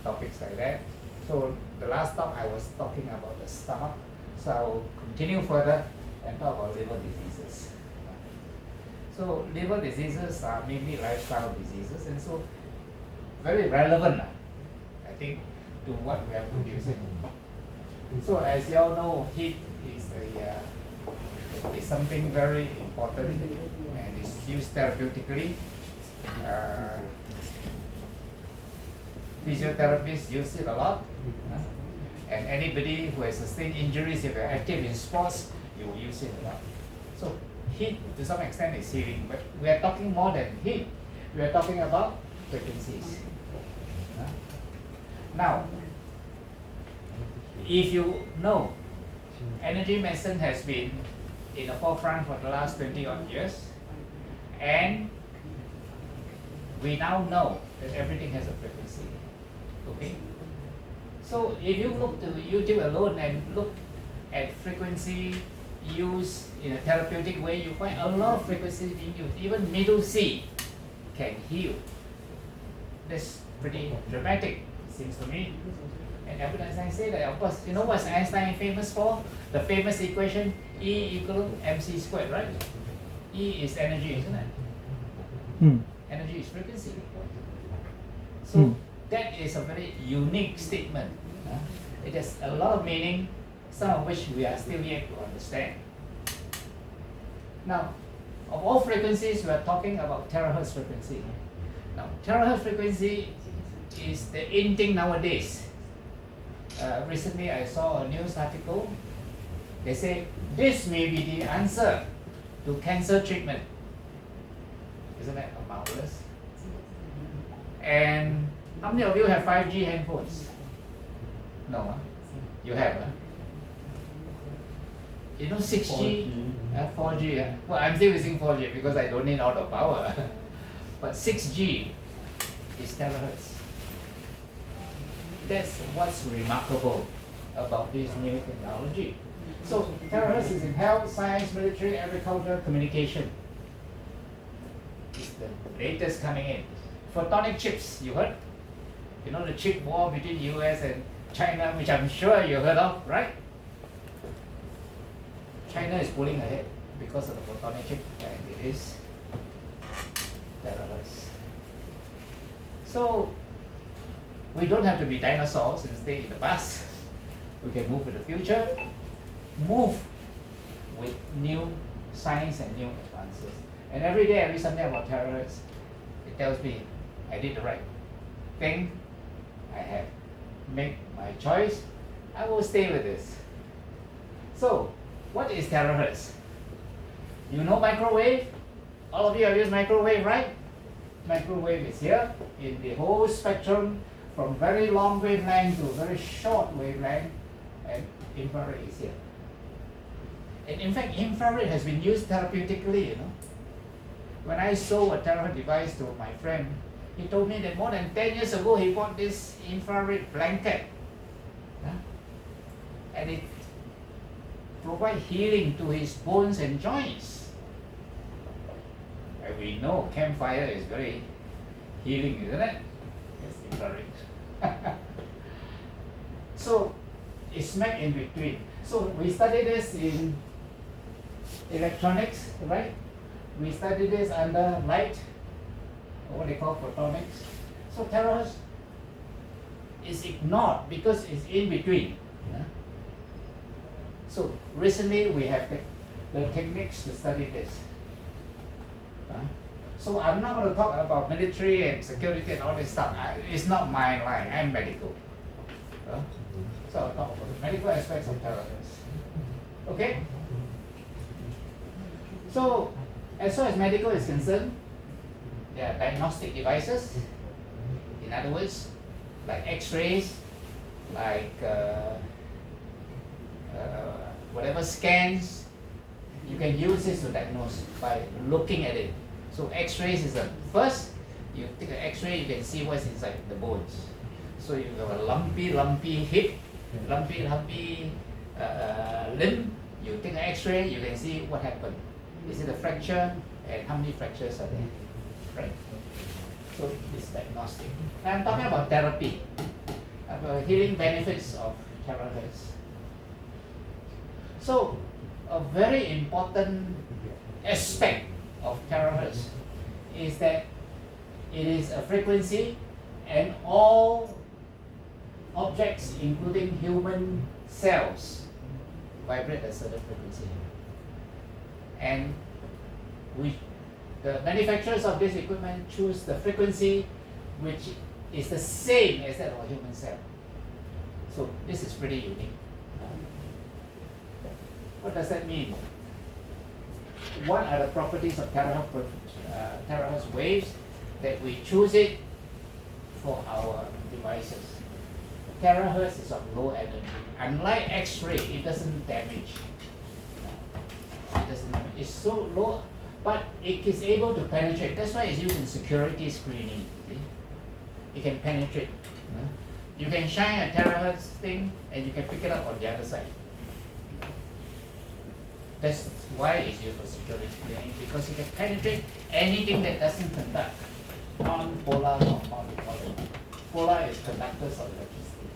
topics like that. So the last talk I was talking about the stomach. So I will continue further and talk about liver diseases. So liver diseases are mainly lifestyle diseases, and so very relevant, I think, to what we are producing. So as you all know, heat is something very important and is used therapeutically. Physiotherapists use it a lot, and anybody who has sustained injuries, if you're active in sports, you will use it a lot. So heat to some extent is healing, but we are talking more than heat. We are talking about frequencies. Now, if you know, energy medicine has been in the forefront for the last 20 odd years, and we now know that everything has a frequency. Okay? So if you look to YouTube alone and look at frequency used in a therapeutic way, you find a lot of frequencies being used. Even middle C can heal. That's pretty dramatic, it seems to me. And Albert Einstein said that, of course, you know what's Einstein famous for? The famous equation E equal mc squared, right? E is energy, isn't it? Energy is frequency. So that is a very unique statement. It has a lot of meaning, some of which we are still yet to understand. Now, of all frequencies, we are talking about terahertz frequency. Now, terahertz frequency is the in thing nowadays. Recently, I saw a news article. They say this may be the answer to cancer treatment. Isn't that marvelous? And how many of you have 5G handphones? No, huh? You have, huh? You know 6G, 4G. Well, I'm still using 4G because I don't need all the power. But 6G is terahertz. That's what's remarkable about this new technology. So terahertz is in health, science, military, agriculture, communication. It's the latest coming in. Photonic chips, you heard? You know the chip war between US and China, which I'm sure you heard of, right? China is pulling ahead because of the photonic chip, and it is terahertz. So we don't have to be dinosaurs and stay in the past. We can move to the future, move with new science and new advances. And every day I read something about terahertz. It tells me I did the right thing. I have made my choice. I will stay with this. So, what is terahertz? You know microwave? All of you have used microwave, right? Microwave is here in the whole spectrum, from very long wavelength to very short wavelength, and infrared is here. And in fact, infrared has been used therapeutically, you know. When I sold a terahertz device to my friend, he told me that more than 10 years ago he bought this infrared blanket. And it provides healing to his bones and joints. And we know campfire is very healing, isn't it? It's infrared. So it's smack in between. So we study this in electronics, right? We study this under light, or what they call photonics. So terahertz is ignored because it's in between. So recently we have the techniques to study this. So I'm not going to talk about military and security and all this stuff. It's not my line. I'm medical. So I'll talk about the medical aspects of terahertz. Okay? So as far as medical is concerned, there are diagnostic devices. In other words, like X-rays, like whatever scans, you can use this to diagnose by looking at it. So X-rays is the first. You take an X-ray, you can see what's inside the bones. So you have a lumpy hip, lumpy limb. You take an X-ray, you can see what happened. Is it a fracture, and how many fractures are there, right? So it's diagnostic. Now I'm talking about therapy. healing benefits of THz. So, a very important aspect of THz is that it is a frequency, and all objects, including human cells, vibrate at a certain frequency. And the manufacturers of this equipment choose the frequency which is the same as that of a human cell. So this is pretty unique. What does that mean? What are the properties of terahertz waves that we choose it for our devices? Terahertz is of low energy. Unlike X-ray, it doesn't damage. It's so low, but it is able to penetrate. That's why it's used in security screening. See? It can penetrate. You can shine a terahertz thing and you can pick it up on the other side. That's why it's used for security screening, because it can penetrate anything that doesn't conduct. Non-polar compound, we call it. Polar is conductors of electricity.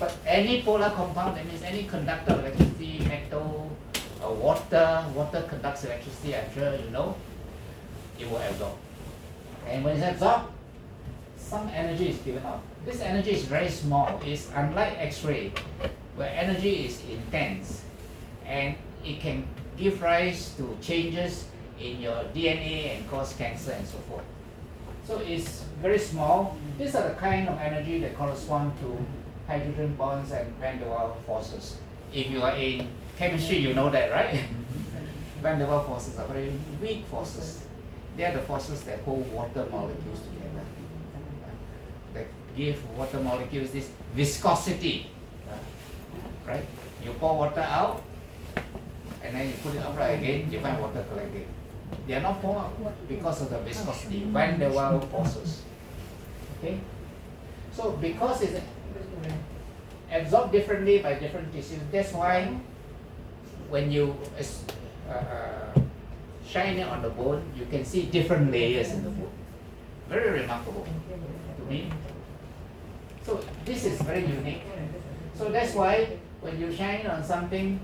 But any polar compound, that means any conductor of electricity, metal, water conducts electricity, I'm sure you know, it will absorb. And when it's absorbed, some energy is given out. This energy is very small. It's unlike X-ray, where energy is intense, and it can give rise to changes in your DNA and cause cancer and so forth. So it's very small. These are the kind of energy that correspond to hydrogen bonds and van der Waals forces. If you are in chemistry, you know that, right? Van der Waals forces are very weak forces. They are the forces that hold water molecules together, that give water molecules this viscosity, right? You pour water out, and then you put it upright again, you find water collecting. They are not poured out because of the viscosity, van der Waals forces. Okay? So because it's absorbed differently by different tissues, that's why when you shine it on the bone, you can see different layers in the bone. Very remarkable to me. So this is very unique. So that's why when you shine on something,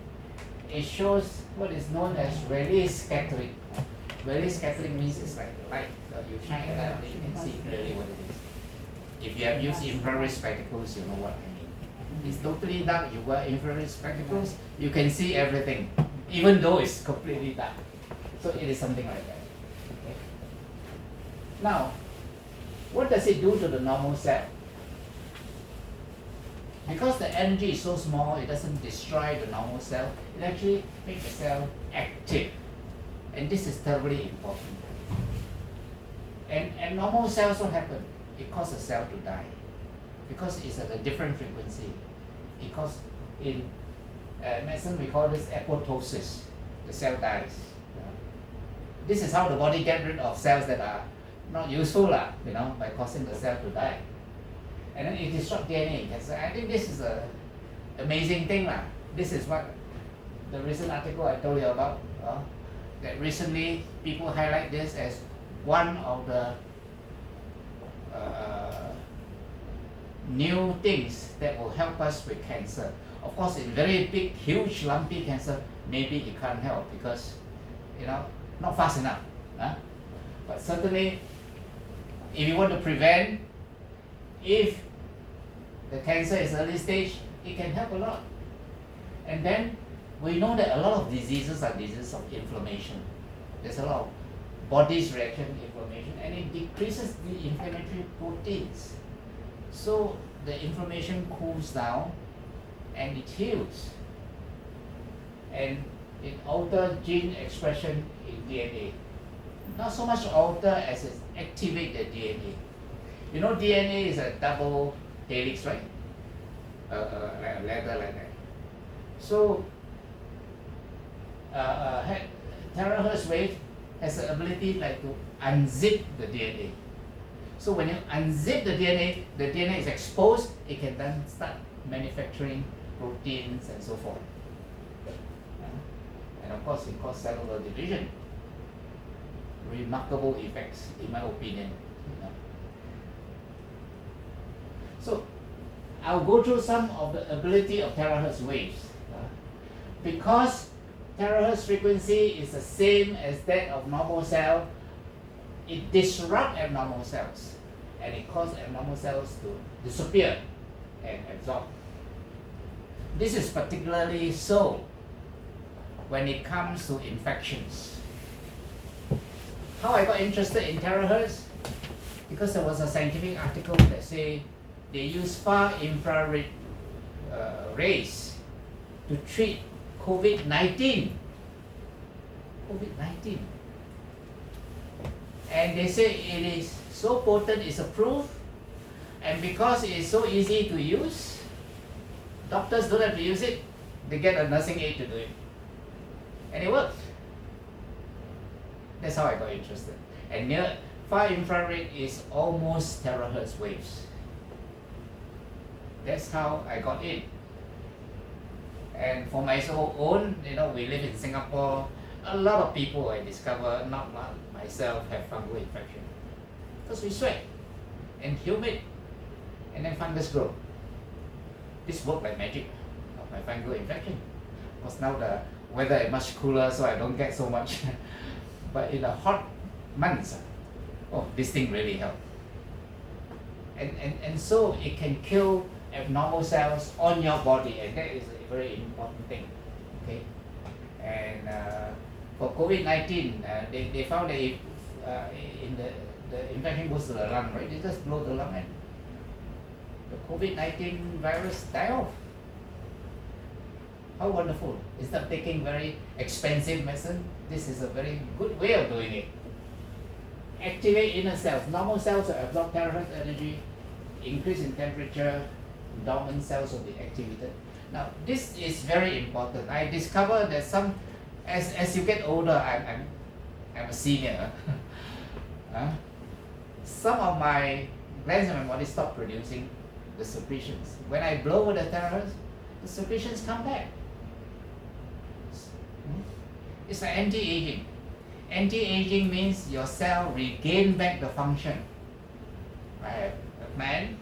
it shows what is known as Rayleigh scattering. Rayleigh scattering means it's like light. You shine a light on it, you can see clearly what it is. If you have used infrared spectacles, you know what I mean. It's totally dark, you wear infrared spectacles, you can see everything, even though it's completely dark. So it is something like that. Okay. Now, what does it do to the normal cell? Because the energy is so small, it doesn't destroy the normal cell. It actually makes the cell active. And this is terribly important. And normal cells what happen? It causes the cell to die. Because it's at a different frequency. Because in medicine we call this apoptosis. The cell dies. This is how the body gets rid of cells that are not useful, by causing the cell to die. And then it disrupts DNA. So I think this is an amazing thing. This is what the recent article I told you about, that recently people highlight this as one of the new things that will help us with cancer. Of course, in very big, huge, lumpy cancer, maybe it can't help because, not fast enough. But certainly, if you want to prevent, if the cancer is early stage, it can help a lot. And then we know that a lot of diseases are diseases of inflammation. There's a lot of body's reaction to inflammation, and it decreases the inflammatory proteins. So the inflammation cools down and it heals. And it alters gene expression in DNA. Not so much alter as it activates the DNA. DNA is a double helix, right? Like a ladder like that. So, terahertz wave has the ability to unzip the DNA. So when you unzip the DNA is exposed, it can then start manufacturing proteins and so forth. And of course, it causes cellular division. Remarkable effects, in my opinion. So, I'll go through some of the ability of terahertz waves. Because terahertz frequency is the same as that of normal cell, it disrupts abnormal cells and it causes abnormal cells to disappear and absorb. This is particularly so when it comes to infections. How I got interested in terahertz? Because there was a scientific article that say they use far infrared rays to treat COVID-19. COVID-19. And they say it is so potent, it's approved, and because it is so easy to use, doctors don't have to use it, they get a nursing aide to do it. And it works. That's how I got interested. And near far infrared is almost terahertz waves. That's how I got in. And for my own, we live in Singapore, a lot of people I discover, not myself, have fungal infection. Because we sweat and humid, and then fungus grow. This worked like magic of my fungal infection. Because now the weather is much cooler, so I don't get so much. But in the hot months, this thing really helped. And so it can kill abnormal cells on your body, and that is a very important thing. Okay, and for COVID-19, they found that if in the infection goes to the lung, right? They just blow the lung and the COVID-19 virus die off. How wonderful! Instead of taking very expensive medicine, this is a very good way of doing it. Activate inner cells. Normal cells will absorb terahertz energy, increase in temperature, dormant cells will be activated. Now, this is very important. I discovered that as you get older, I'm a senior. Some of my glands in my body stop producing the secretions. When I blow with the terahertz, the secretions come back. It's like anti-aging. Anti-aging means your cell regain back the function. I have a man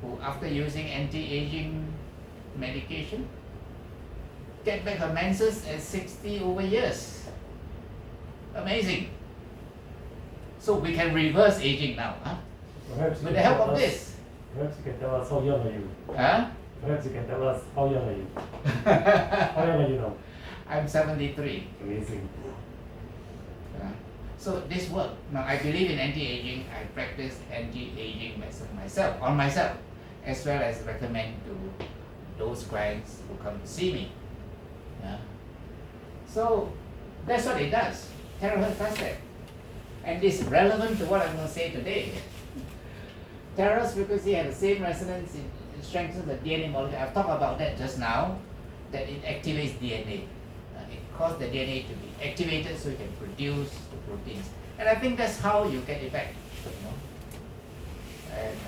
who, after using anti-aging medication, get back her menses at 60 over years. Amazing. So we can reverse aging now, with the help of this. Perhaps you can tell us how young are you? Perhaps you can tell us how young are you? How young are you now? I'm 73. Amazing. So this work. Now I believe in anti-aging. I practice anti-aging medicine on myself, as well as recommend to those clients who come to see me. So that's what it does. Terahertz does that. And it's relevant to what I'm going to say today. Terahertz frequency has the same resonance, it strengthens the DNA molecule. I've talked about that just now, that it activates DNA. It causes the DNA to be activated so it can produce the proteins. And I think that's how you get it back. And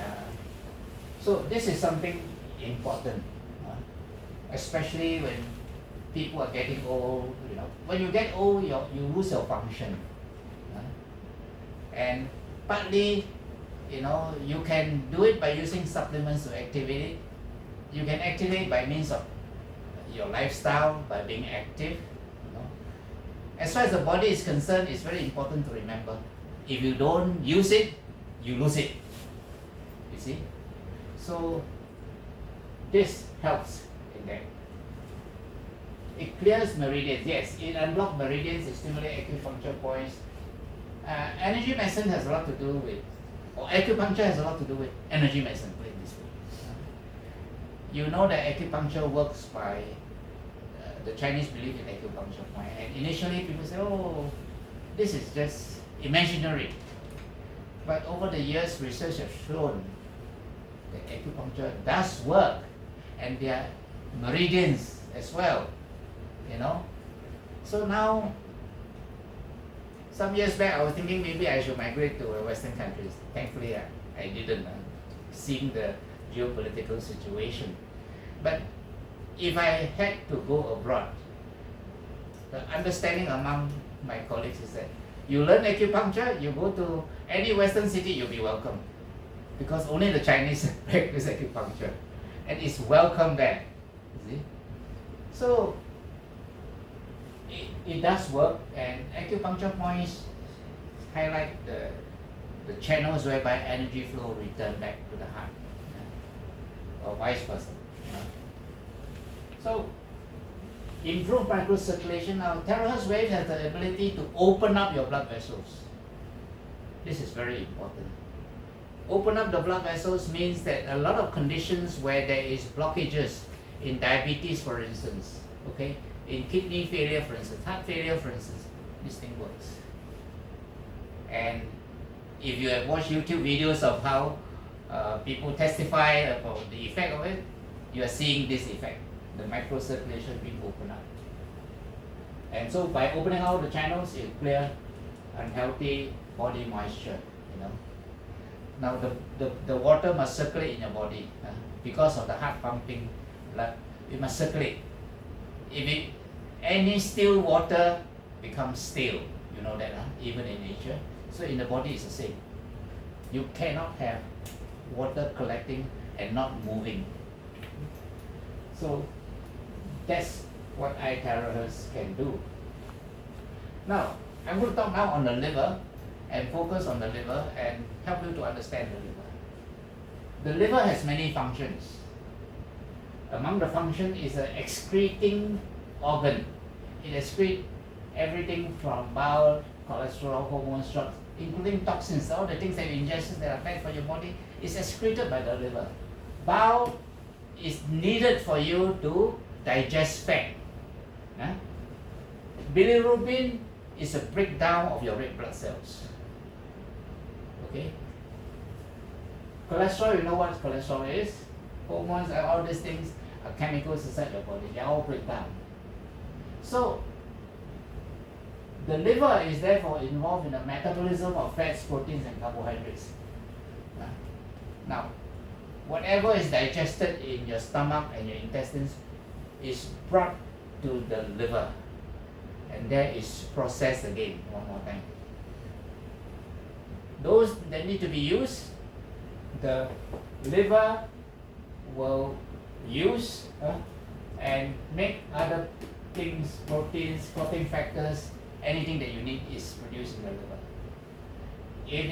so this is something important, especially when people are getting old. When you get old, you lose your function. And partly, you can do it by using supplements to activate it. You can activate by means of your lifestyle, by being active. As far as the body is concerned, it's very important to remember. If you don't use it, you lose it. You see? So this helps in that. It clears meridians. Yes, it unblocks meridians, it stimulates acupuncture points. Energy medicine has a lot to do with, or acupuncture has a lot to do with energy medicine, put it this way. You know that acupuncture works by the Chinese believe in acupuncture point. And initially people say, this is just imaginary. But over the years, research has shown that acupuncture does work, and there are meridians as well. So now, some years back, I was thinking maybe I should migrate to Western countries. Thankfully, I didn't, seeing the geopolitical situation. But if I had to go abroad, the understanding among my colleagues is that you learn acupuncture, you go to any Western city, you'll be welcome. because only the Chinese practice acupuncture, and it's welcome there. You see, so it does work, and acupuncture points highlight the channels whereby energy flow return back to the heart, or vice versa. So, improved microcirculation. Now, THz wave has the ability to open up your blood vessels. This is very important. Open up the blood vessels means that a lot of conditions where there is blockages in diabetes, for instance, okay, in kidney failure, for instance, heart failure, for instance, this thing works. And if you have watched YouTube videos of how people testify about the effect of it, you are seeing this effect, the microcirculation being opened up. And so by opening out the channels, you clear unhealthy body moisture, you know. Now the water must circulate in your body because of the heart pumping blood. It must circulate. If any still water becomes stale, you know that, even in nature. So in the body it's the same. You cannot have water collecting and not moving. So that's what iTeraCare can do. Now, I'm going to talk now on the liver and focus on the liver and help you to understand the liver. The liver has many functions. Among the functions is an excreting organ. It excretes everything from bile, cholesterol, hormones, drugs, including toxins, all the things that you ingest that are bad for your body is excreted by the liver. Bile is needed for you to digest fat. Bilirubin is a breakdown of your red blood cells. Okay. Cholesterol, you know what cholesterol is? Hormones, all these things are chemicals inside your body. They all break down. So the liver is therefore involved in the metabolism of fats, proteins, and carbohydrates. Now, whatever is digested in your stomach and your intestines is brought to the liver, and there is processed again one more time. Those that need to be used, the liver will use and make other things, proteins, clotting factors, anything that you need is produced in the liver. If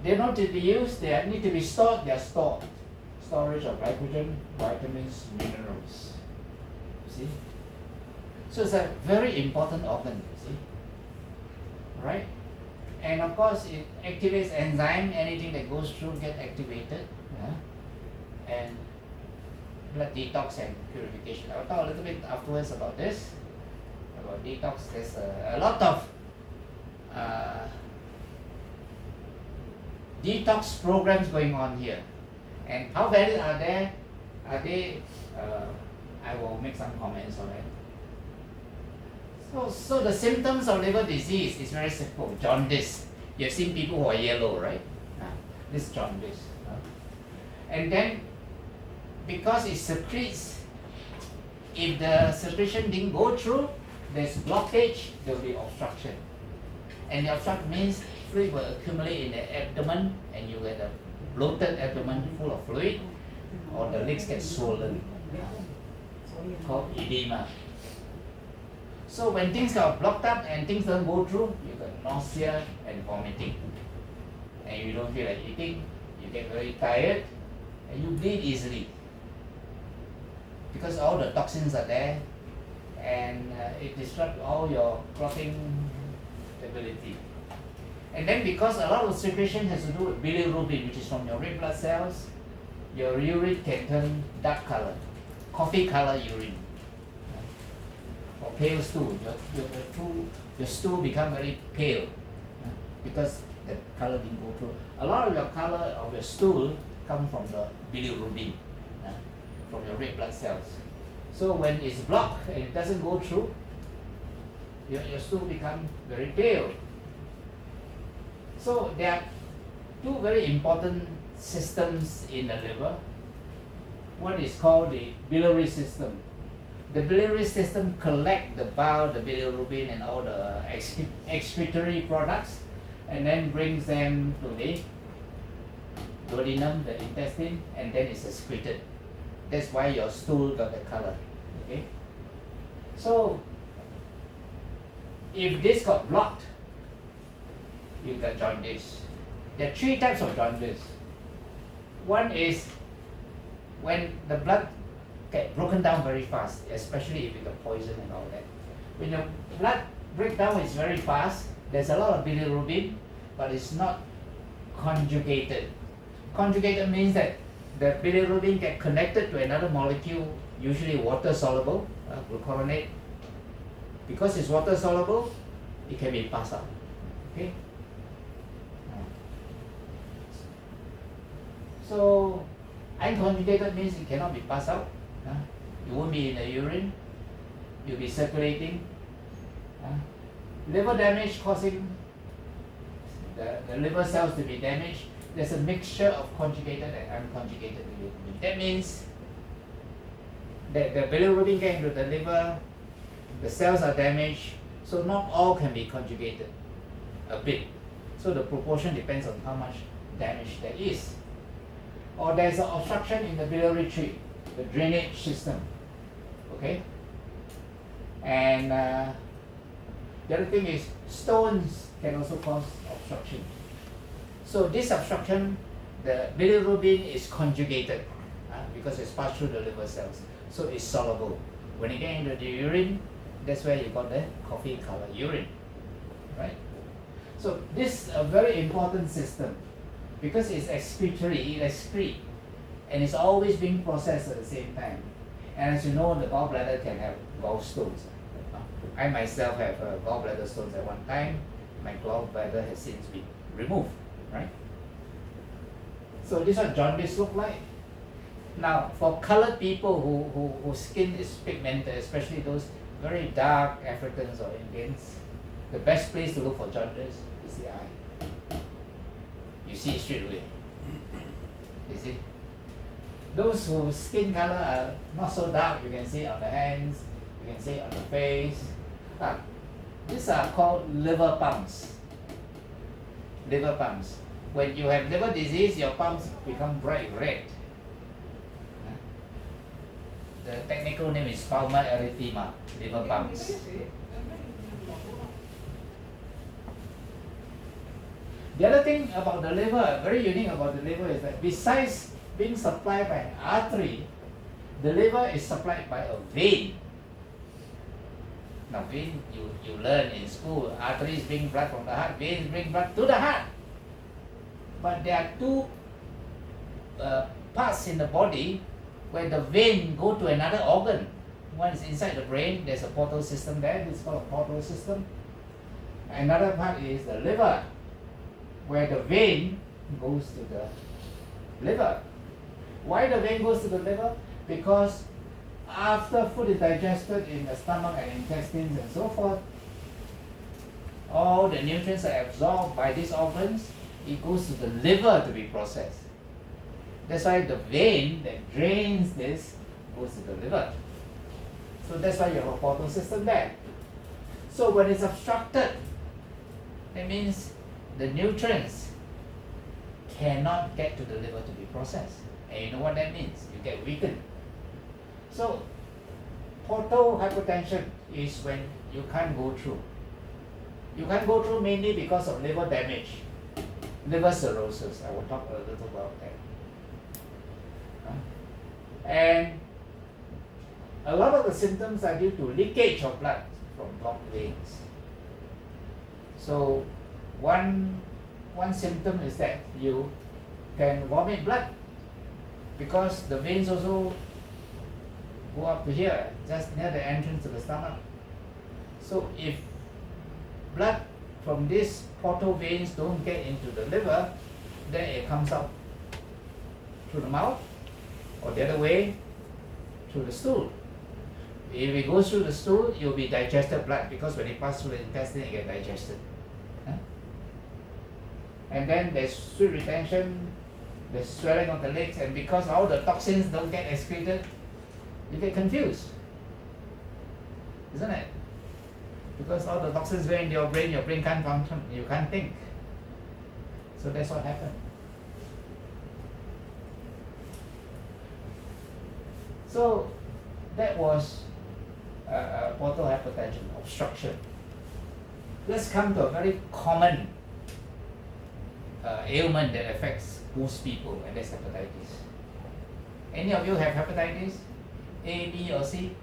they're not to be used, they need to be stored, they are stored. Storage of glycogen, vitamins, minerals. You see? So it's a very important organ, you see? Right? And of course it activates enzyme, anything that goes through get activated. And blood detox and purification. I'll talk a little bit afterwards about this. About detox, there's a lot of detox programs going on here. And how valid are they? I will make some comments on it. So the symptoms of liver disease is very simple. Jaundice. You've seen people who are yellow, right? This jaundice. And then, because it secretes, if the secretion didn't go through, there's blockage, there will be obstruction. And the obstruction means fluid will accumulate in the abdomen and you get a bloated abdomen full of fluid, or the legs get swollen, called edema. So when things are blocked up and things don't go through, you get nausea and vomiting. And you don't feel like eating, you get very tired, and you bleed easily. Because all the toxins are there, and it disrupts all your clotting ability. And then because a lot of secretion has to do with bilirubin, which is from your red blood cells, your urine can turn dark color, coffee color urine, or pale stool. Your stool become very pale because the color didn't go through. A lot of your color of your stool come from the bilirubin, from your red blood cells. So when it's blocked and it doesn't go through, your stool become very pale. So there are two very important systems in the liver. One is called the biliary system. The biliary system collect the bile, the bilirubin, and all the excretory products, and then brings them to the duodenum, the intestine, and then it's excreted. That's why your stool got the color. Okay. So if this got blocked, you got jaundice. There are 3 types of jaundice. One is when the blood gets broken down very fast, especially if you got poison and all that. When the blood breakdown is very fast, there's a lot of bilirubin, but it's not conjugated. Conjugated means that the bilirubin get connected to another molecule, usually water soluble, glucuronate. Because it's water soluble, it can be passed out. Okay. So unconjugated means it cannot be passed out. It won't be in the urine. You'll be circulating. Liver damage causing the liver cells to be damaged. There's a mixture of conjugated and unconjugated bilirubin. That means that the bilirubin get into the liver, the cells are damaged, so not all can be conjugated. A bit. So the proportion depends on how much damage there is. Or there's an obstruction in the biliary tree, the drainage system. Okay? And the other thing is stones can also cause obstruction. So this obstruction, the bilirubin is conjugated because it's passed through the liver cells. So it's soluble. When you get into the urine, that's where you got the coffee color urine. Right? So this is a very important system because it's excretory, it excretes, and it's always being processed at the same time. And as you know, the gallbladder can have gallstones. I myself have gallbladder stones at one time. My gallbladder has since been removed, right? So this is what jaundice look like. Now, for colored people whose skin is pigmented, especially those very dark Africans or Indians, the best place to look for jaundice is the eye. You see it straight away. You see? Those whose skin color are not so dark, you can see it on the hands, you can see it on the face. These are called liver bumps. Liver bumps. When you have liver disease, your bumps become bright red. The technical name is palmar erythema, liver bumps. The other thing about the liver, very unique about the liver, is that besides being supplied by an artery, the liver is supplied by a vein. Now vein, you learn in school, arteries bring blood from the heart, veins bring blood to the heart. But there are two parts in the body where the vein go to another organ. One is inside the brain, there's a portal system there, it's called a portal system. Another part is the liver, where the vein goes to the liver. Why the vein goes to the liver? Because after food is digested in the stomach and intestines and so forth, all the nutrients are absorbed by these organs, it goes to the liver to be processed. That's why the vein that drains this goes to the liver. So that's why you have a portal system there. So when it's obstructed, that means the nutrients cannot get to the liver to be processed. And you know what that means? You get weakened. So portal hypertension is when you can't go through. You can't go through mainly because of liver damage, liver cirrhosis. I will talk a little about that. And a lot of the symptoms are due to leakage of blood from blocked veins. So one symptom is that you can vomit blood because the veins also go up to here, just near the entrance to the stomach. So if blood from these portal veins don't get into the liver, then it comes out through the mouth, or the other way, through the stool. If it goes through the stool, it will be digested blood because when it passes through the intestine, it gets digested. And then there's fluid retention, there's swelling of the legs, and because all the toxins don't get excreted, you get confused. Isn't it? Because all the toxins go in your brain can't function, you can't think. So that's what happened. So that was portal hypertension, obstruction. Let's come to a very common ailment that affects most people, and that's hepatitis. Any of you have hepatitis? A, B, or C?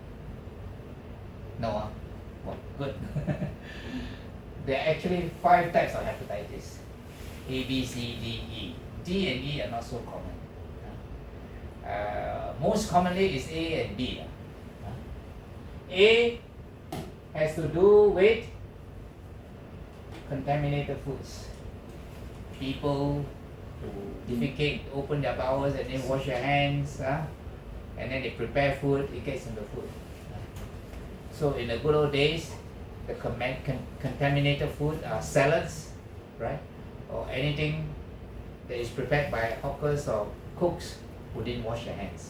No, huh? Well, good. There are actually 5 types of hepatitis. A, B, C, D, E. D and E are not so common. Most commonly is A and B. A has to do with contaminated foods. People who defecate, open their bowels and then wash their hands, and then they prepare food, it gets in the food. So in the good old days, the contaminated food are salads, right? Or anything that is prepared by hawkers or cooks who didn't wash their hands.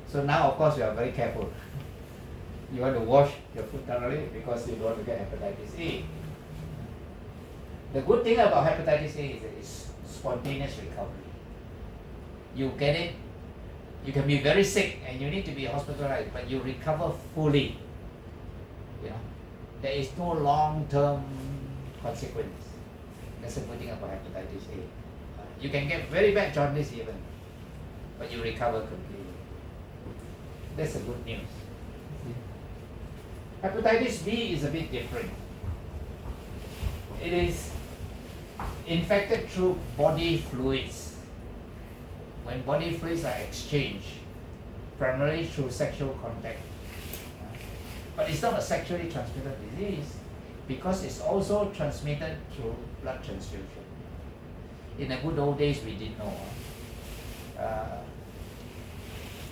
So now, of course, we are very careful. You want to wash your food thoroughly because you don't want to get hepatitis A. The good thing about hepatitis A is that it's spontaneous recovery. You get it, you can be very sick and you need to be hospitalized, but you recover fully. You know, there is no long-term consequence. That's the good thing about hepatitis A. You can get very bad jaundice even, but you recover completely. That's the good news. Hepatitis B is a bit different. It is infected through body fluids. When body fluids are exchanged, primarily through sexual contact. But it's not a sexually transmitted disease because it's also transmitted through blood transfusion. In the good old days, we didn't know.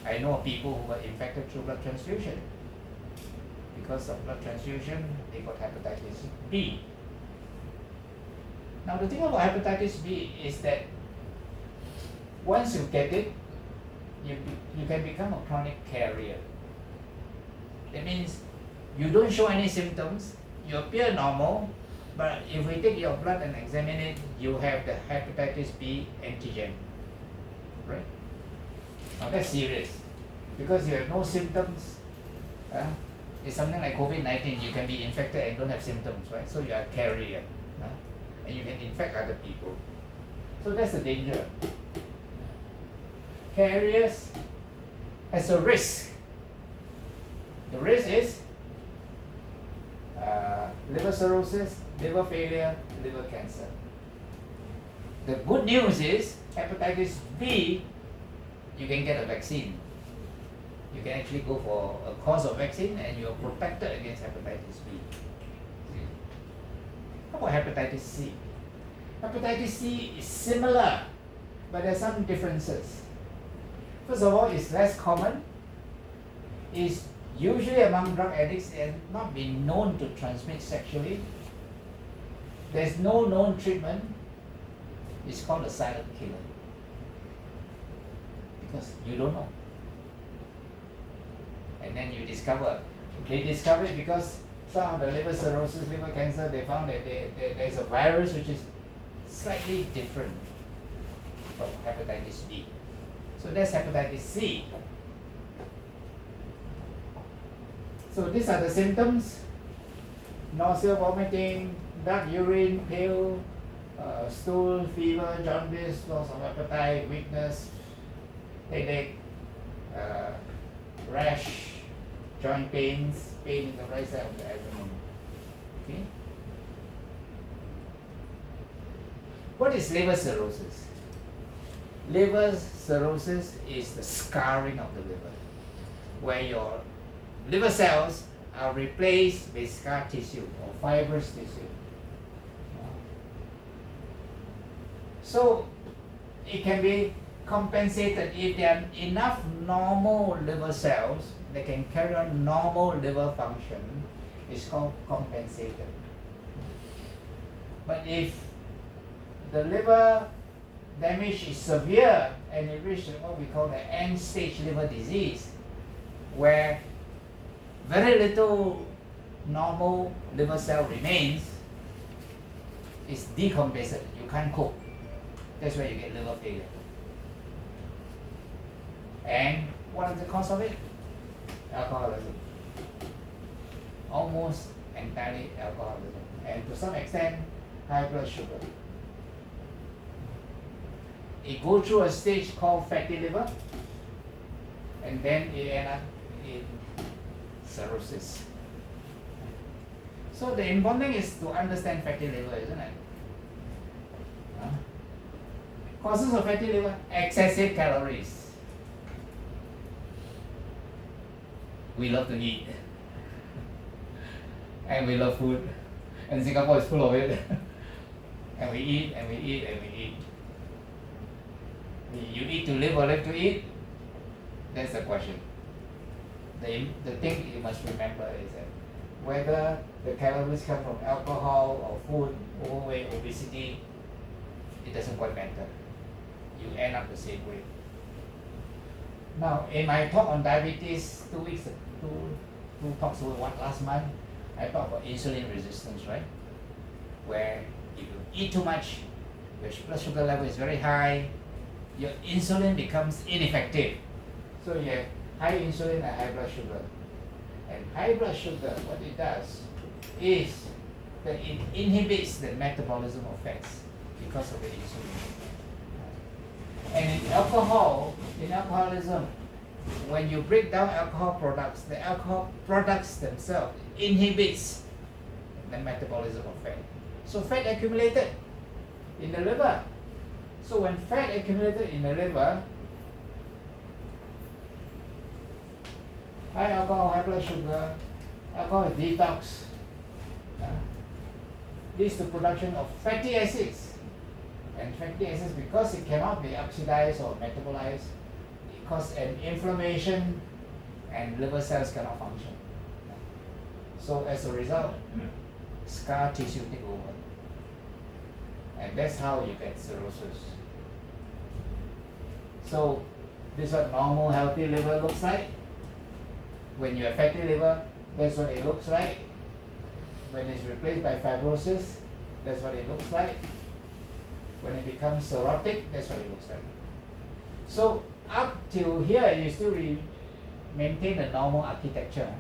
I know of people who were infected through blood transfusion. Because of blood transfusion, they got hepatitis B. Now the thing about hepatitis B is that once you get it, you can become a chronic carrier. That means you don't show any symptoms, you appear normal, but if we take your blood and examine it, you have the hepatitis B antigen. Right? Now that's serious because you have no symptoms. It's something like COVID-19, you can be infected and don't have symptoms, right? So you are a carrier, and you can infect other people. So that's the danger. Carriers has a risk. The risk is liver cirrhosis, liver failure, liver cancer. The good news is hepatitis B, you can get a vaccine. You can actually go for a course of vaccine and you are protected against hepatitis B. How about hepatitis C? Hepatitis C is similar, but there are some differences. First of all, it's less common. It's usually among drug addicts and not been known to transmit sexually. There's no known treatment. It's called a silent killer. Because you don't know. And then you discover, they discovered it because some of the liver cirrhosis, liver cancer, they found that there's a virus which is slightly different from hepatitis B. So that's hepatitis C. So these are the symptoms: nausea, vomiting, dark urine, pale, stool, fever, jaundice, loss of appetite, weakness, headache, rash, joint pains, pain in the right side of the abdomen. Okay. What is liver cirrhosis? Liver cirrhosis is the scarring of the liver, where your liver cells are replaced with scar tissue or fibrous tissue. So it can be compensated if there are enough normal liver cells that can carry on normal liver function. It's called compensated. But if the liver damage is severe and it reaches what we call the end-stage liver disease, where very little normal liver cell remains, it's decompensated. You can't cope. That's where you get liver failure. And what is the cause of it? Alcoholism. Almost entirely alcoholism. And to some extent, high blood sugar. It goes through a stage called fatty liver, and then it ends up in cirrhosis. So the important thing is to understand fatty liver, isn't it? Causes of fatty liver: excessive calories. We love to eat, and we love food, and Singapore is full of it. And we eat, and we eat, and we eat. You eat to live or live to eat? That's the question. The thing you must remember is that whether the calories come from alcohol or food, overweight, obesity, it doesn't quite matter. You end up the same way. Now, in my talk on diabetes, two talks ago, one last month, I talked about insulin resistance, right? Where if you eat too much, your blood sugar level is very high, your insulin becomes ineffective. So you have high insulin and high blood sugar. And high blood sugar, what it does is that it inhibits the metabolism of fats because of the insulin. And in alcoholism, when you break down alcohol products, the alcohol products themselves inhibits the metabolism of fat. So fat accumulated in the liver. So when fat accumulated in the liver, high alcohol, high blood sugar, alcohol detox, leads to production of fatty acids. And fatty acids, because it cannot be oxidized or metabolized, it causes an inflammation and liver cells cannot function. So as a result, scar tissue take over. And that's how you get cirrhosis. So this is what normal healthy liver looks like. When you have fatty liver, that's what it looks like. When it's replaced by fibrosis, that's what it looks like. When it becomes cirrhotic, that's what it looks like. So up till here, you still maintain the normal architecture.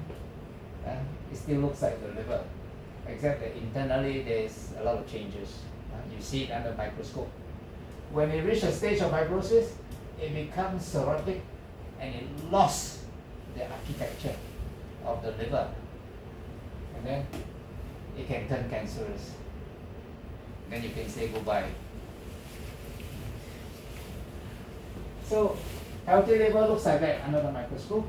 It still looks like the liver, except that internally there's a lot of changes. You see it under the microscope. When it reaches a stage of fibrosis, it becomes cirrhotic and it lost the architecture of the liver. And then it can turn cancerous. Then you can say goodbye. So healthy liver looks like that under the microscope.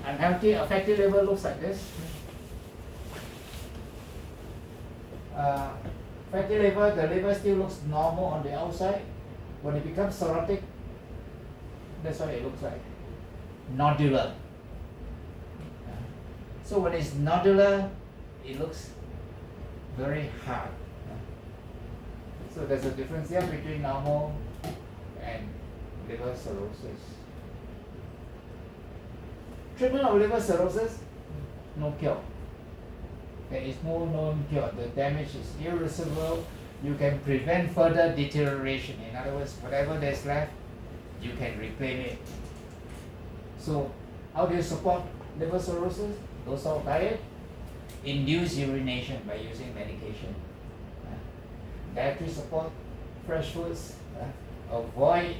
Unhealthy, fatty liver looks like this. Fatty liver, the liver still looks normal on the outside. When it becomes cirrhotic, that's what it looks like. Nodular. So when it's nodular, it looks very hard. So there's a difference here between normal and liver cirrhosis. Treatment of liver cirrhosis, no cure. There is no known cure. The damage is irreversible. You can prevent further deterioration. In other words, whatever there's left, you can reclaim it. So how do you support liver cirrhosis? Low salt diet, induce urination by using medication. Dietary support, fresh foods, avoid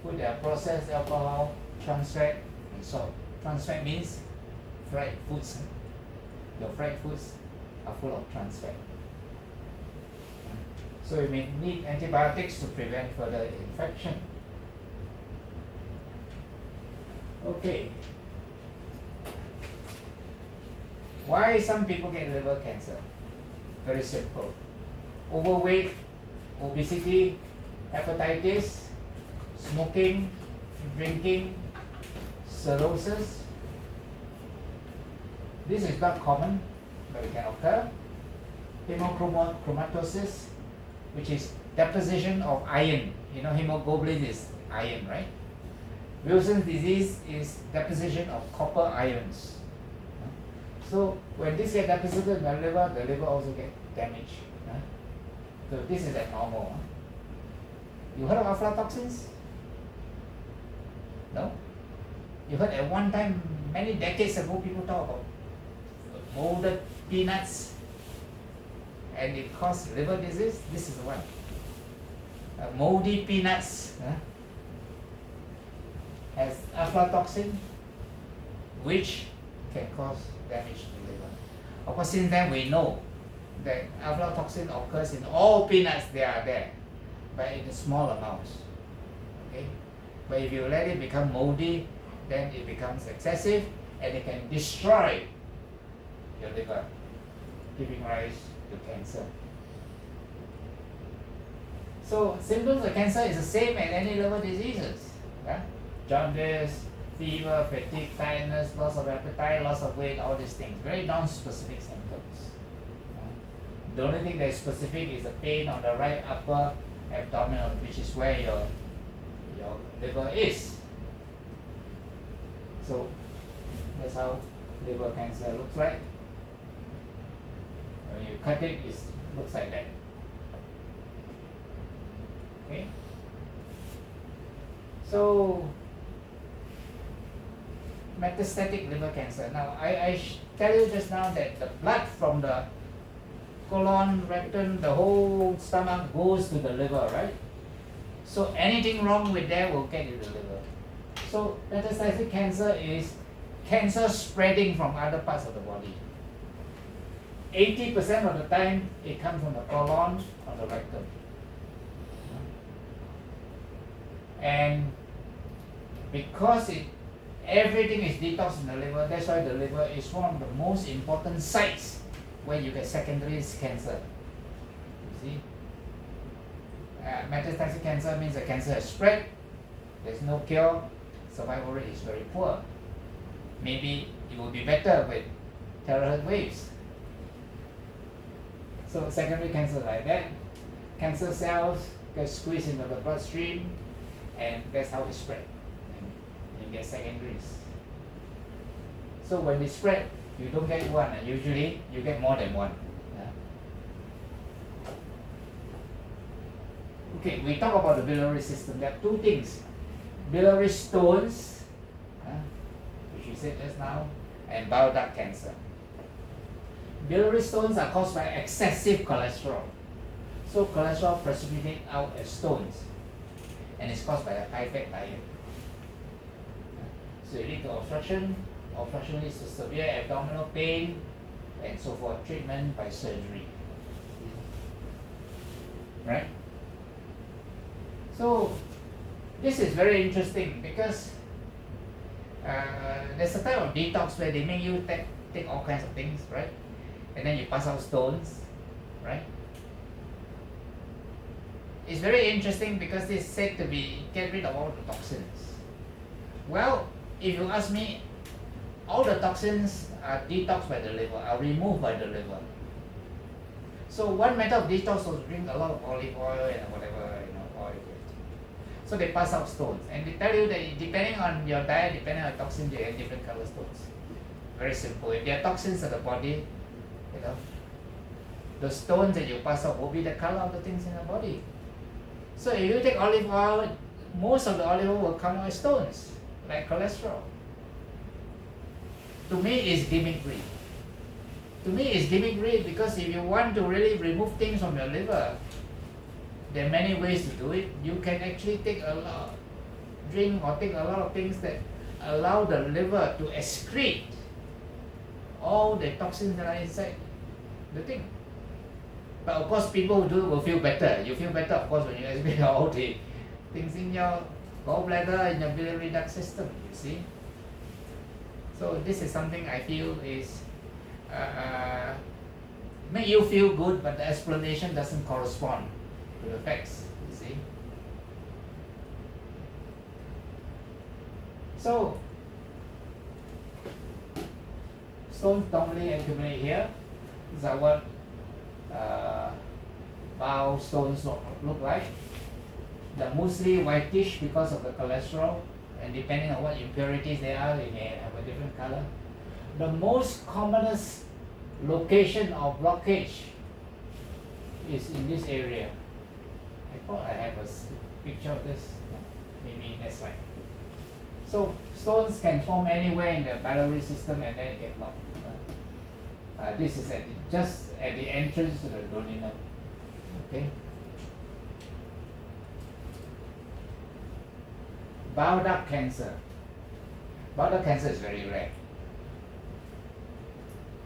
food that are processed, alcohol, trans fat, and salt. Trans fat means fried foods. Your fried foods are full of trans fat. So you may need antibiotics to prevent further infection. Okay. Why some people get liver cancer? Very simple. Overweight, obesity, hepatitis, smoking, drinking, cirrhosis. This is not common, but it can occur. Hemochromatosis, which is deposition of iron. You know, hemoglobin is iron, right? Wilson's disease is deposition of copper ions. So when this gets deposited in the liver also gets damaged. So this is abnormal. You heard of aflatoxins? No? You heard at one time, many decades ago, people talk about molded peanuts and it caused liver disease. This is the one. Moldy peanuts has aflatoxin, which can cause damage to the liver. Of course, since then we know that aflatoxin occurs in all peanuts, they are there, but in small amounts. Okay? But if you let it become moldy, then it becomes excessive and it can destroy your liver, giving rise to cancer. So symptoms of cancer is the same as any liver diseases. Jaundice, fever, fatigue, tiredness, loss of appetite, loss of weight, all these things. Very non-specific symptoms. The only thing that is specific is the pain on the right upper abdominal, which is where your liver is. So that's how liver cancer looks like. When you cut it, it looks like that. Okay. So metastatic liver cancer. Now I tell you just now that the blood from the colon, rectum, the whole stomach goes to the liver, right? So anything wrong with that will get you the liver. So metastatic cancer is cancer spreading from other parts of the body. 80% of the time it comes from the colon or the rectum. And because everything is detoxed in the liver, that's why the liver is one of the most important sites where you get secondary cancer. You see? Metastatic cancer means the cancer has spread, there's no cure, survival rate is very poor. Maybe it will be better with terahertz waves. So secondary cancer like that, cancer cells get squeezed into the bloodstream, and that's how it spread. And you get secondaries. So when it spread, you don't get one, and usually you get more than one. Okay, we talk about the biliary system. There are two things: biliary stones, which we said just now, and bile duct cancer. Biliary stones are caused by excessive cholesterol. So cholesterol precipitates out as stones, and it's caused by a high-fat diet. So it leads to obstruction. Obstruction leads to severe abdominal pain, and so forth. Treatment by surgery. Right? So this is very interesting because there's a type of detox where they make you take all kinds of things, right? And then you pass out stones, right? It's very interesting because it's said to be get rid of all the toxins. Well, if you ask me, all the toxins are detoxed by the liver, are removed by the liver. So one method of detox was drink a lot of olive oil and whatever, oil. So they pass out stones, and they tell you that depending on your diet, depending on toxins, you get different color stones. Very simple. If there are toxins in the body, the stones that you pass out will be the color of the things in the body. So if you take olive oil, most of the olive oil will come out as stones, like cholesterol. To me, it's gimmickry. To me, it's gimmickry because if you want to really remove things from your liver, there are many ways to do it. You can actually take a lot, drink or take a lot of things that allow the liver to excrete all the toxins that are inside the thing. But of course, people who do it will feel better. You feel better, of course, when you excrete all the things in your gallbladder, in your biliary duct system, you see. So this is something I feel is make you feel good, but the explanation doesn't correspond to the facts, you see. So stones normally accumulate here. These are what bile stones look like. They're mostly whitish because of the cholesterol, and depending on what impurities they are, they may have a different color. The most commonest location of blockage is in this area. I thought I have a picture of this. Maybe next slide. So stones can form anywhere in the biliary system and then get locked. This is just at the entrance to the duodenum. Okay. Bile duct cancer. Bile duct cancer is very rare,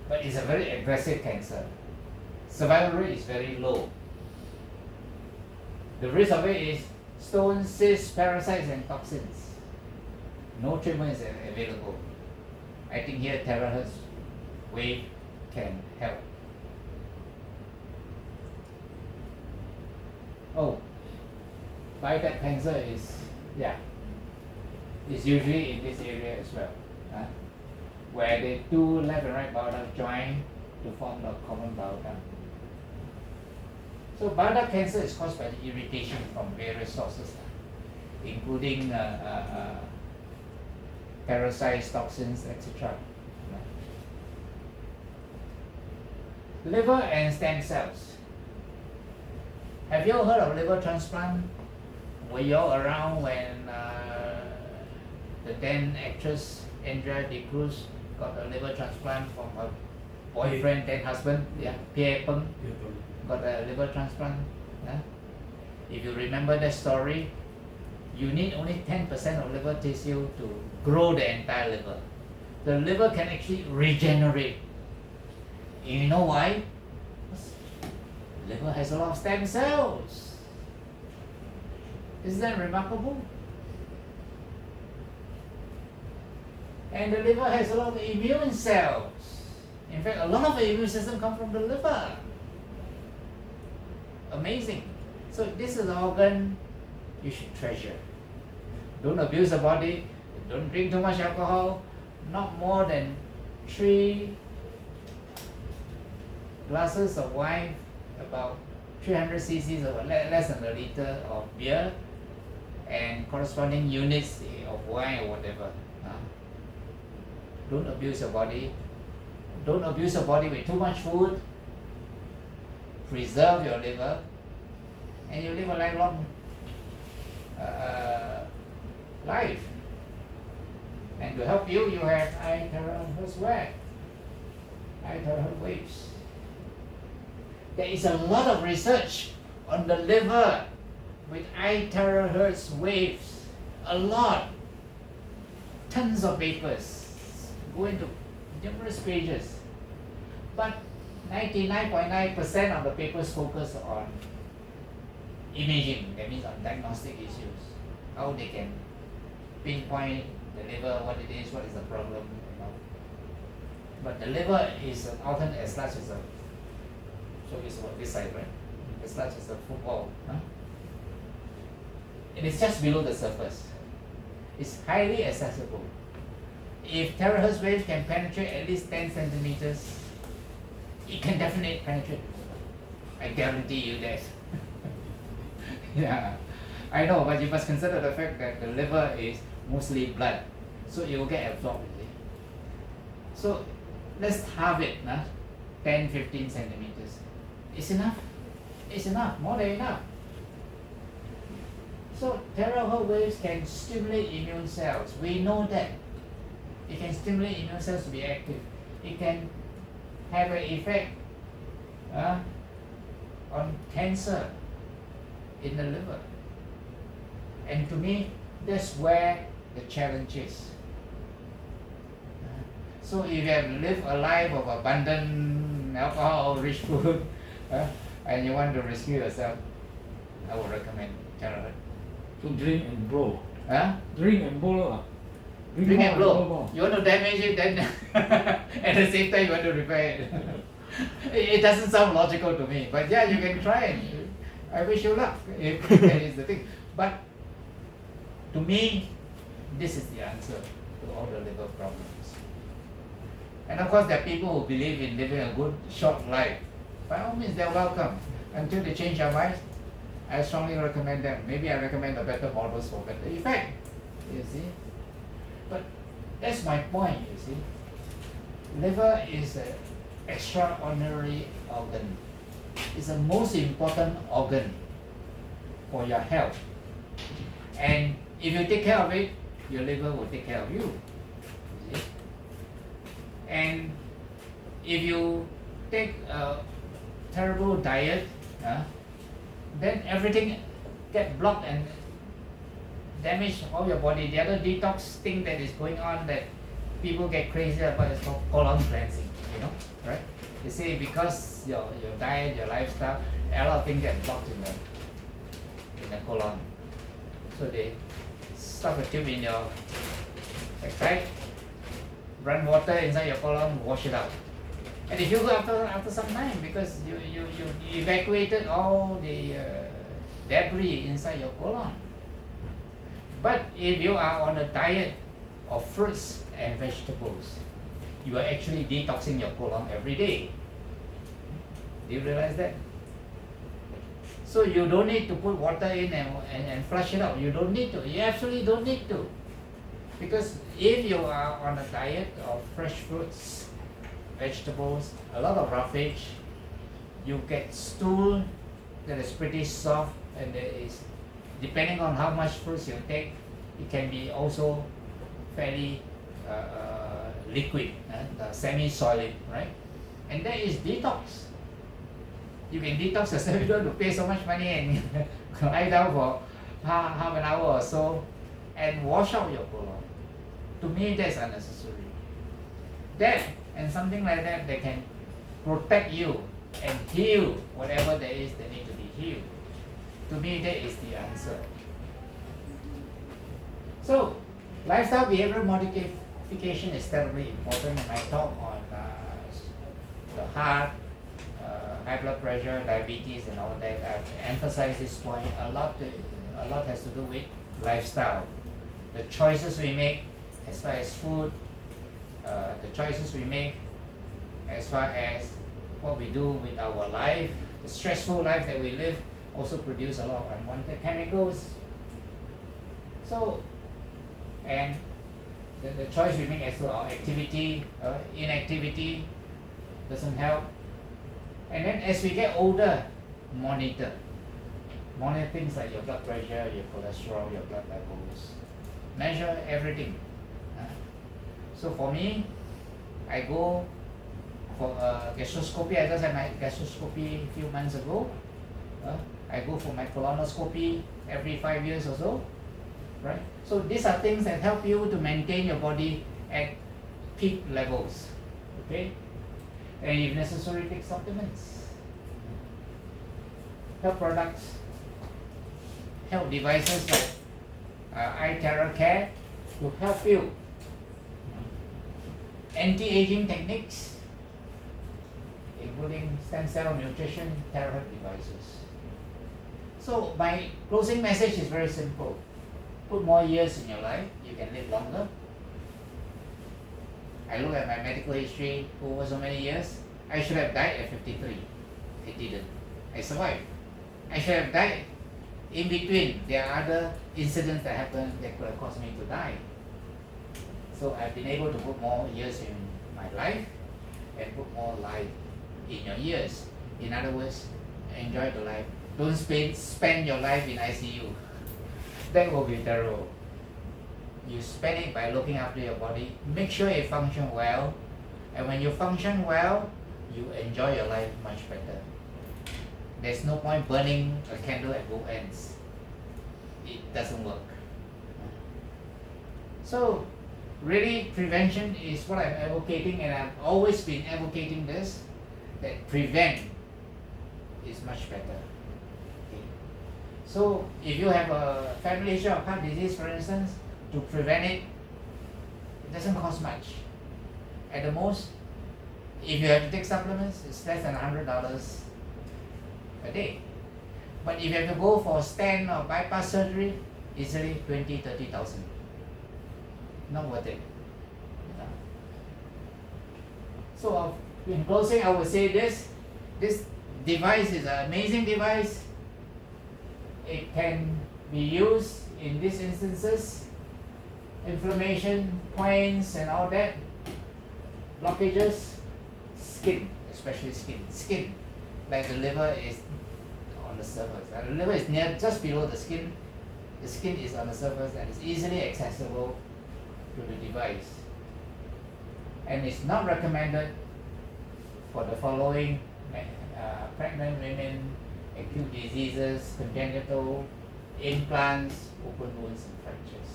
but it's a very aggressive cancer. Survival rate is very low. The risk of it is stones, cysts, parasites, and toxins. No treatment is available. I think here THz wave can help. Oh, bile duct cancer is, it's usually in this area as well, where the two left and right bile duct join to form the common bile duct. So bile duct cancer is caused by the irritation from various sources, including parasites, toxins, etc. Liver and stem cells. Have you all heard of liver transplant? Were you all around when the then actress Andrea De Cruz got a liver transplant from her boyfriend, then husband, Pierre Peng, got a liver transplant? If you remember that story, you need only 10% of liver tissue to grow the entire liver. The liver can actually regenerate. You know why? Liver has a lot of stem cells. Isn't that remarkable? And the liver has a lot of immune cells. In fact, a lot of the immune system comes from the liver. Amazing. So this is an organ you should treasure. Don't abuse the body. Don't drink too much alcohol. Not more than 3 glasses of wine, about 300 cc's or less than a liter of beer, and corresponding units of wine or whatever. Don't abuse your body. Don't abuse your body with too much food. Preserve your liver, and you live a lifelong life. And to help you, you have iTeraCare waves. There is a lot of research on the liver with iTeraCare waves. A lot. Tons of papers. Go into numerous pages. But 99.9% of the papers focus on imaging, that means on diagnostic issues. How they can pinpoint the liver, what it is, what is the problem, But the liver is often as large as it's about this side, right? As large as a football. It is just below the surface. It's highly accessible. If THz waves can penetrate at least 10 centimeters, it can definitely penetrate the liver. I guarantee you that. Yeah, I know, but you must consider the fact that the liver is mostly blood, so it will get absorbed. So let's halve it, 10-15 centimeters. It's enough. It's enough, more than enough. So THz waves can stimulate immune cells. We know that. It can stimulate immune cells to be active. It can have an effect on cancer in the liver. And to me, that's where the challenge is. So if you have lived a life of abundant alcohol-rich food, and you want to rescue yourself, I would recommend THz. So drink and blow. Drink and blow. You want to damage it, then at the same time you want to repair it. It doesn't sound logical to me, but yeah, you can try it. I wish you luck if that is the thing. But to me, this is the answer to all the liver problems. And of course, there are people who believe in living a good, short life. By all means, they're welcome. Until they change their minds, I strongly recommend them. Maybe I recommend the better models for better effect. You see? But that's my point, you see. Liver is an extraordinary organ. It's the most important organ for your health. And if you take care of it, your liver will take care of you. See? And if you take a terrible diet, then everything get blocked and damage all your body. The other detox thing that is going on that people get crazy about is called colon cleansing, right? They say because your diet, your lifestyle, a lot of things get blocked in the colon. So they stuff a tube in your backside, run water inside your colon, wash it out. And it feels good after some time because you evacuated all the debris inside your colon. But if you are on a diet of fruits and vegetables, you are actually detoxing your colon every day. Do you realize that? So you don't need to put water in and flush it out. You don't need to. You absolutely don't need to. Because if you are on a diet of fresh fruits, vegetables, a lot of roughage, you get stool that is pretty soft, and there is, depending on how much fruits you take, it can be also fairly liquid, semi-solid, right? And that is detox. You can detox yourself. You don't have to pay so much money and lie down for half an hour or so and wash out your colon. To me, that's unnecessary. That and something like that can protect you and heal whatever there is that need to be healed. To me, that is the answer. So, lifestyle behavioral modification is terribly important, and I talk on the heart, high blood pressure, diabetes, and all that. I've emphasized this point a lot. A lot has to do with lifestyle, the choices we make as far as food, the choices we make as far as what we do with our life, the stressful life that we live also produce a lot of unwanted chemicals. So, and the choice we make as to our activity, inactivity doesn't help. And then as we get older, monitor things like your blood pressure, your cholesterol, your blood levels, measure everything. So for me, I go for a gastroscopy. I just had my gastroscopy a few months ago. I go for my colonoscopy every 5 years or so, right? So these are things that help you to maintain your body at peak levels, okay? And if necessary, take supplements, health products, health devices like iTeraCare to help you. Anti-aging techniques, including stem cell nutrition, terahertz devices. So my closing message is very simple. Put more years in your life, you can live longer. I look at my medical history over so many years. I should have died at 53. I didn't. I survived. I should have died. In between, there are other incidents that happened that could have caused me to die. So I've been able to put more years in my life and put more life in your years. In other words, enjoy the life. Don't spend your life in ICU. That will be terrible. You spend it by looking after your body. Make sure it functions well. And when you function well, you enjoy your life much better. There's no point burning a candle at both ends. It doesn't work. So, really, prevention is what I'm advocating, and I've always been advocating this, that prevent is much better. Okay. So, if you have a family history of heart disease, for instance, to prevent it, it doesn't cost much. At the most, if you have to take supplements, it's less than $100 a day. But if you have to go for stent or bypass surgery, easily 20, 30,000. Not worth it. So in closing, I would say this device is an amazing device. It can be used in these instances, inflammation, points and all that, blockages, skin, especially skin, like the liver is on the surface. The liver is near just below the skin, the skin is on the surface and is easily accessible to the device. And it's not recommended for the following: pregnant women, acute diseases, congenital, implants, open wounds and fractures.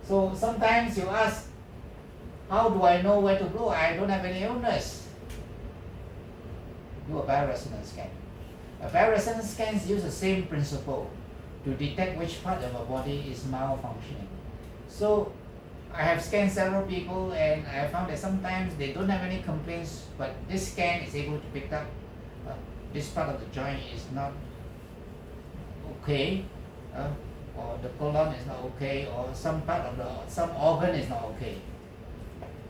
So sometimes you ask, how do I know where to go? I don't have any illness. Do a bioresonance scan. A bioresonance scan use the same principle to detect which part of our body is malfunctioning. So I have scanned several people and I found that sometimes they don't have any complaints, but this scan is able to pick up this part of the joint is not okay, or the colon is not okay, or some part of some organ is not okay.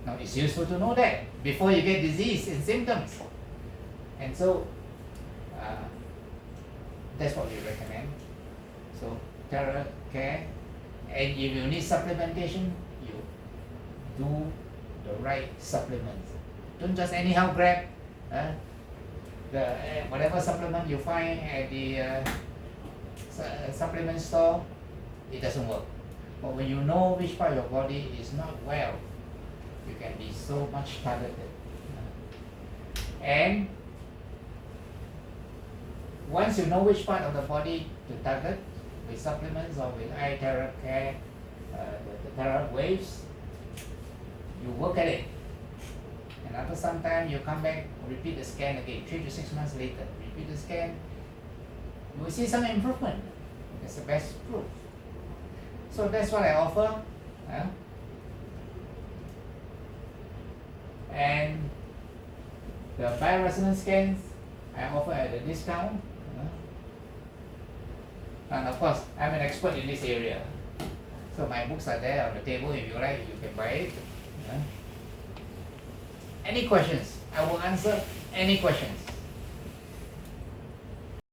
Now it's useful to know that before you get disease and symptoms. And so that's what we recommend. So THeraCare, and if you need supplementation, you do the right supplements. Don't just anyhow grab whatever supplement you find at the supplement store. It doesn't work. But when you know which part of your body is not well, you can be so much targeted. And once you know which part of the body to target with supplements or with iTeraCare, the Tera waves, you work at it. And after some time, you come back, repeat the scan again, 3 to 6 months later, repeat the scan, you will see some improvement. That's the best proof. So that's what I offer. And the bioresonance scans I offer at a discount. And of course, I'm an expert in this area. So my books are there on the table. If you like, you can buy it. Any questions? I will answer any questions.